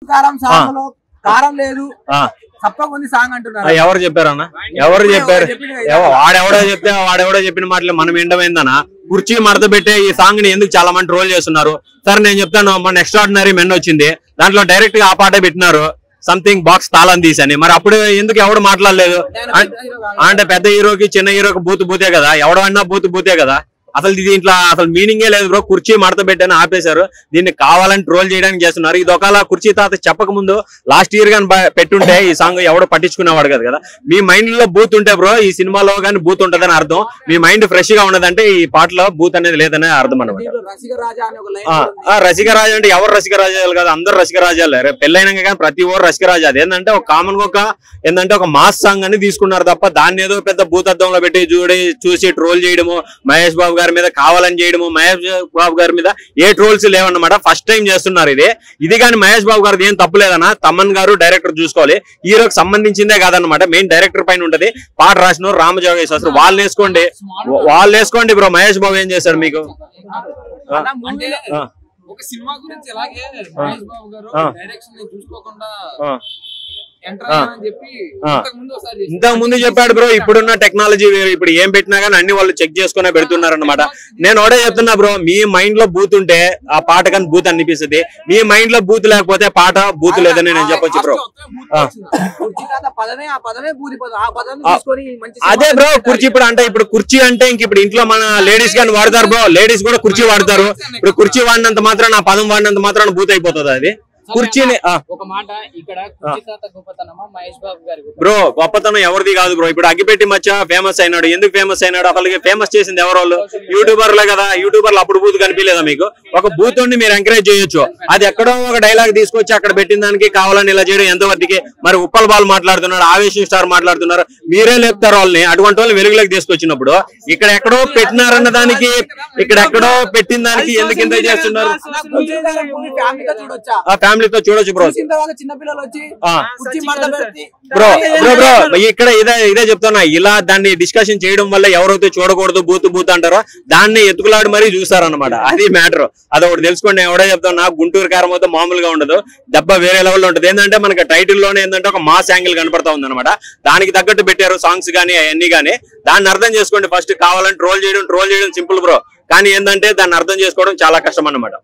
కారం సాంగ్ లో కారం లేదు తప్పకుంది సాంగ్ అంటున్నారు. ఎవరు చెప్పారన్న? ఎవరు చెప్పారు? వాడెవడో చెప్పిన మాటలు మనం ఏంటమైందనా? కుర్చీ మడత పెట్టే ఈ సాంగ్ ని ఎందుకు చాలా మంది ట్రోల్ చేస్తున్నారు? సరే నేను చెప్తాను, మన ఎక్స్ట్రాడినరీ మెన్ వచ్చింది, దాంట్లో డైరెక్ట్ గా ఆ పాట పెట్టినారు, సంథింగ్ బాక్స్ తాళం తీసని. మరి అప్పుడు ఎందుకు ఎవడు మాట్లాడలేదు? అంటే పెద్ద హీరోకి చిన్న హీరోకి బూతే కదా, ఎవడన్నా బూతే కదా. అసలు దీంట్లో అసలు మీనింగే లేదు బ్రో. కుర్చీ మడత పెట్టని ఆపేశారు, దీన్ని కావాలని ట్రోల్ చేయడానికి చేస్తున్నారు. ఇది ఒకవేళ కుర్చీ తాత చెప్పక ముందు లాస్ట్ ఇయర్ గాని పెట్టుంటే ఈ సాంగ్ ఎవడో పట్టించుకునేవాడు కదా. మీ మైండ్ లో బూత్ ఉంటే బ్రో ఈ సినిమాలో గానీ బూత్ ఉంటదని అర్థం. మీ మైండ్ ఫ్రెష్ గా ఉన్నదంటే ఈ పాటలో బూత్ అనేది లేదనే అర్థం అనమాట. రసిక రాజా అంటే ఎవరు రసిక రాజాలు కదా, అందరు రసిక రాజాలే. రేపు పెళ్ళైనాక కానీ ప్రతి ఓరు రసిక రాజా. అది ఏంటంటే ఒక కామన్ గా ఏంటంటే ఒక మాస్ సాంగ్ అని తీసుకున్నారు తప్ప దాన్ని ఏదో పెద్ద భూతత్వంలో పెట్టి చూసి ట్రోల్ చేయడము, మహేష్ బాబు గారి మీద కావాలని చేయడము, మహేష్ బాబు గారి మీద ఏ ట్రోల్స్ లేవన్నమాట. ఫస్ట్ టైం చేస్తున్నారు ఇది కానీ మహేష్ బాబు గారిది ఏం తప్పులేదన్నా. తమన్ గారు డైరెక్టర్ చూసుకోవాలి, హీరోకి సంబంధించిందే కాదన్నమాట. మెయిన్ డైరెక్టర్ పైన ఉంటది. పాట రాసిన రామజోగేశ్వర వాళ్ళు వేసుకోండి బ్రో. మహేష్ బాబు ఏం చేశారు మీకు? ఒక సినిమా గురించి ఎలాగే మహేష్ బాబు గారు డైరెక్షన్ చూసుకోకుండా ఇంతకు ముందు చెప్పాడు బ్రో. ఇప్పుడున్న టెక్నాలజీ వేరు, ఇప్పుడు ఏం పెట్టినా కానీ అన్ని వాళ్ళు చెక్ చేసుకునే పెడుతున్నారు అనమాట. నేను ఒకటే చెప్తున్నా బ్రో, మీ మైండ్ లో బూత్ ఉంటే ఆ పాట కానీ బూత్ అనిపిస్తుంది. మీ మైండ్ లో బూత్ లేకపోతే పాట బూత్ లేదని నేను చెప్పొచ్చు బ్రో. అదే బ్రో కుర్చీ. ఇప్పుడు కుర్చీ అంటే ఇంక ఇప్పుడు ఇంట్లో మన లేడీస్ గాని వాడతారు బ్రో. లేడీస్ కూడా కుర్చీ వాడతారు. ఇప్పుడు కుర్చీ వాడినంత మాత్రాన ఆ పదం వాడినంత మాత్రాన బూత్ అయిపోతుంది అది. కుర్చీని ఒక మాట ఇక్కడ మహేష్ బాబు గారు బ్రో గొప్పతనం ఎవరిది కాదు బ్రో. ఇప్పుడు అగ్గిపెట్టి మచ్చ ఫేమస్ అయినాడు. ఎందుకు ఫేమస్ అయినాడు? అసలు ఫేమస్ చేసింది ఎవరు? వాళ్ళు యూట్యూబర్లే కదా. యూట్యూబర్లు అప్పుడు బూత్ కనిపించలేదా మీకు? ఒక బూత్ ఉండి మీరు ఎంకరేజ్ చేయొచ్చు. అది ఎక్కడో ఒక డైలాగ్ తీసుకొచ్చి అక్కడ పెట్టిన దానికి కావాలని ఇలా చేయడం ఎంతవరకు? మరి ఉప్పల్ బాల్ మాట్లాడుతున్నాడు, ఆవేశం స్టార్ మాట్లాడుతున్నారు, మీరే లేపుతారు వాళ్ళని. అటువంటి వాళ్ళని వెలుగులోకి తీసుకొచ్చినప్పుడు ఇక్కడ ఎక్కడో పెట్టినారన్న దానికి, ఇక్కడ ఎక్కడో పెట్టిన దానికి ఎందుకు ఇంత చేస్తున్నారు? ఫ్యామిలీతో చూడొచ్చు బ్రో. బ్రో ఇక్కడ ఇదే చెప్తున్నా. ఇలా దాన్ని డిస్కషన్ చేయడం వల్ల ఎవరైతే చూడకూడదు బూత్ అంటారో దాన్ని ఎత్తుకులాడి మరీ చూస్తారన్నమాట. అది మ్యాటర్. అదొకటి తెలుసుకోండి. ఎవడో చెప్తాను, నాకు గుంటూరు కారం అయితే మామూలుగా ఉండదు, దెబ్బ వేరే లెవెల్లో ఉంటుంది. ఏంటంటే మనకి టైటిల్ లోనే ఏంటంటే ఒక మాస్ యాంగిల్ కనపడతా ఉంది అనమాట. దానికి తగ్గట్టు పెట్టారు సాంగ్స్ కానీ అవన్నీ కానీ. దాన్ని అర్థం చేసుకోండి ఫస్ట్. కావాలని ట్రోల్ చేయడం సింపుల్ బ్రో, కానీ ఏంటంటే దాన్ని అర్థం చేసుకోవడం చాలా కష్టం అన్నమాట.